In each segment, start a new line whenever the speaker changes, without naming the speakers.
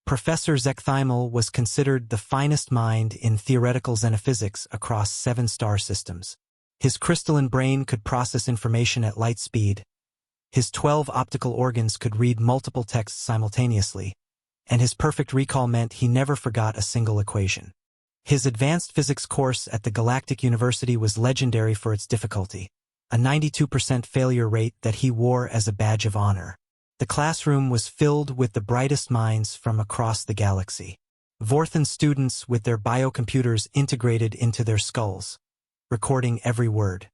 Professor Zechthymel was considered the finest mind in theoretical xenophysics across 7 star systems. His crystalline brain could process information at light speed. His 12 optical organs could read multiple texts simultaneously, and his perfect recall meant he never forgot a single equation. His advanced physics course at the Galactic University was legendary for its difficulty, a 92% failure rate that he wore as a badge of honor. The classroom was filled with the brightest minds from across the galaxy. Vorthan students with their biocomputers integrated into their skulls, recording every word.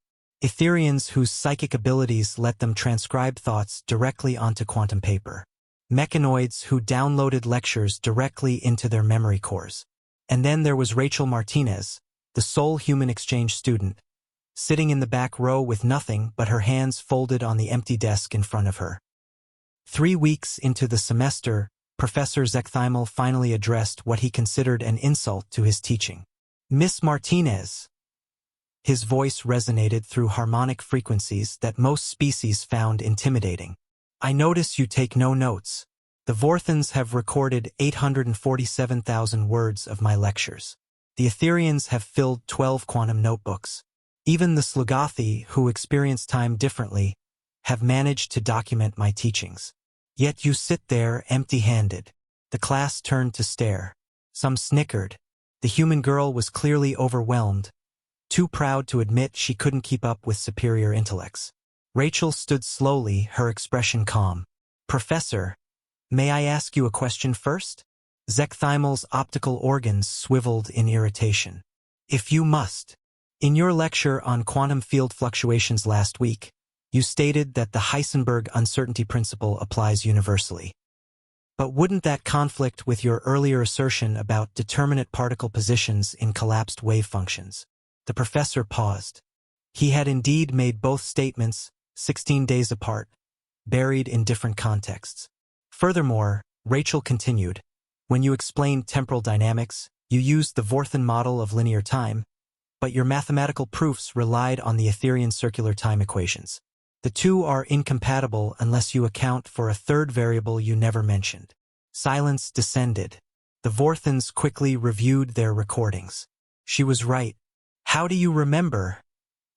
Etherians whose psychic abilities let them transcribe thoughts directly onto quantum paper. Mechanoids who downloaded lectures directly into their memory cores. And then there was Rachel Martinez, the sole human exchange student, sitting in the back row with nothing but her hands folded on the empty desk in front of her. 3 weeks into the semester, Professor Zechthymel finally addressed what he considered an insult to his teaching. "Miss Martinez." His voice resonated through harmonic frequencies that most species found intimidating. "I notice you take no notes. The Vorthans have recorded 847,000 words of my lectures. The Etherians have filled 12 quantum notebooks. Even the Slugothi, who experience time differently, have managed to document my teachings. Yet you sit there empty-handed." The class turned to stare. Some snickered. The human girl was clearly overwhelmed, too proud to admit she couldn't keep up with superior intellects. Rachel stood slowly, her expression calm. "Professor, may I ask you a question first?" Zechthymel's optical organs swiveled in irritation. "If you must. In your lecture on quantum field fluctuations last week, you stated that the Heisenberg uncertainty principle applies universally. But wouldn't that conflict with your earlier assertion about determinate particle positions in collapsed wave functions?" The professor paused. He had indeed made both statements, 16 days apart, buried in different contexts. Furthermore, Rachel continued, when you explained temporal dynamics, you used the Vorthan model of linear time, but your mathematical proofs relied on the Etherian circular time equations. The two are incompatible unless you account for a third variable you never mentioned. Silence descended. The Vorthans quickly reviewed their recordings. She was right. "How do you remember?"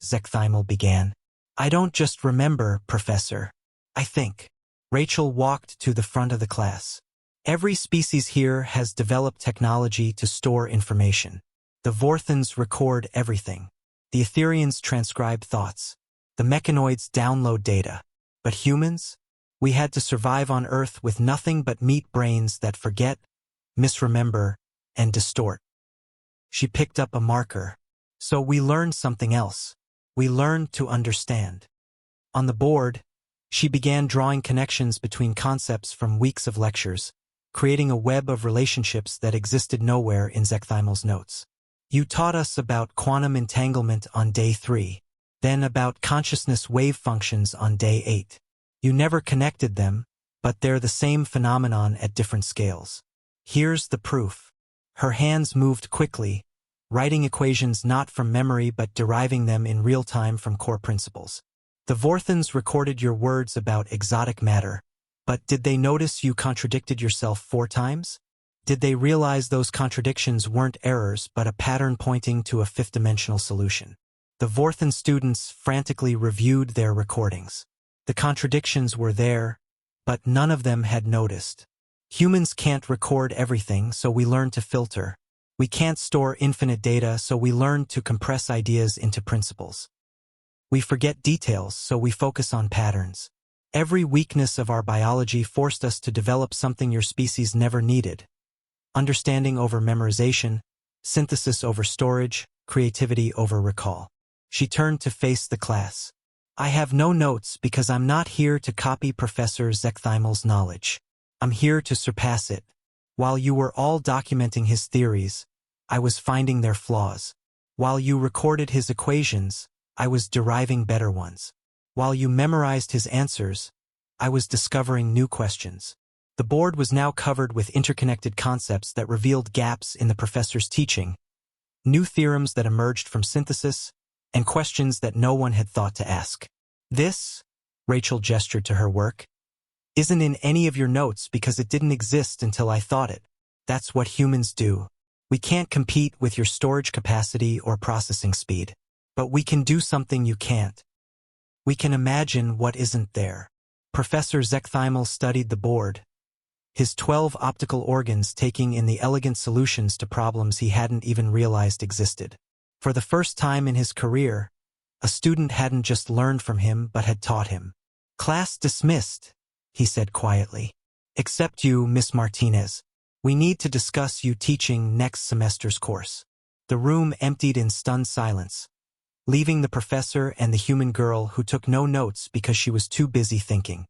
Zechthymel began. "I don't just remember, Professor. I think." Rachel walked to the front of the class. "Every species here has developed technology to store information. The Vorthans record everything. The Etherians transcribe thoughts. The mechanoids download data. But humans? We had to survive on Earth with nothing but meat brains that forget, misremember, and distort." She picked up a marker. "So we learned something else. We learned to understand." On the board, she began drawing connections between concepts from weeks of lectures, creating a web of relationships that existed nowhere in Zechthymel's notes. "You taught us about quantum entanglement on day 3, then about consciousness wave functions on day 8. You never connected them, but they're the same phenomenon at different scales. Here's the proof." Her hands moved quickly, writing equations not from memory but deriving them in real time from core principles. "The Vorthans recorded your words about exotic matter, but did they notice you contradicted yourself 4 times? Did they realize those contradictions weren't errors but a pattern pointing to a 5th-dimensional solution?" The Vorthan students frantically reviewed their recordings. The contradictions were there, but none of them had noticed. "Humans can't record everything, so we learn to filter. We can't store infinite data, so we learn to compress ideas into principles. We forget details, so we focus on patterns. Every weakness of our biology forced us to develop something your species never needed. Understanding over memorization, synthesis over storage, creativity over recall." She turned to face the class. "I have no notes because I'm not here to copy Professor Zechthymel's knowledge. I'm here to surpass it. While you were all documenting his theories, I was finding their flaws. While you recorded his equations, I was deriving better ones. While you memorized his answers, I was discovering new questions." The board was now covered with interconnected concepts that revealed gaps in the professor's teaching, new theorems that emerged from synthesis, and questions that no one had thought to ask. "This," Rachel gestured to her work, isn't in any of your notes because it didn't exist until I thought it. That's what humans do. We can't compete with your storage capacity or processing speed. But we can do something you can't. We can imagine what isn't there. Professor Zechthymel studied the board, his 12 optical organs taking in the elegant solutions to problems he hadn't even realized existed. For the first time in his career, a student hadn't just learned from him but had taught him. "Class dismissed," he said quietly. "Except you, Miss Martinez. We need to discuss you teaching next semester's course." The room emptied in stunned silence, leaving the professor and the human girl who took no notes because she was too busy thinking.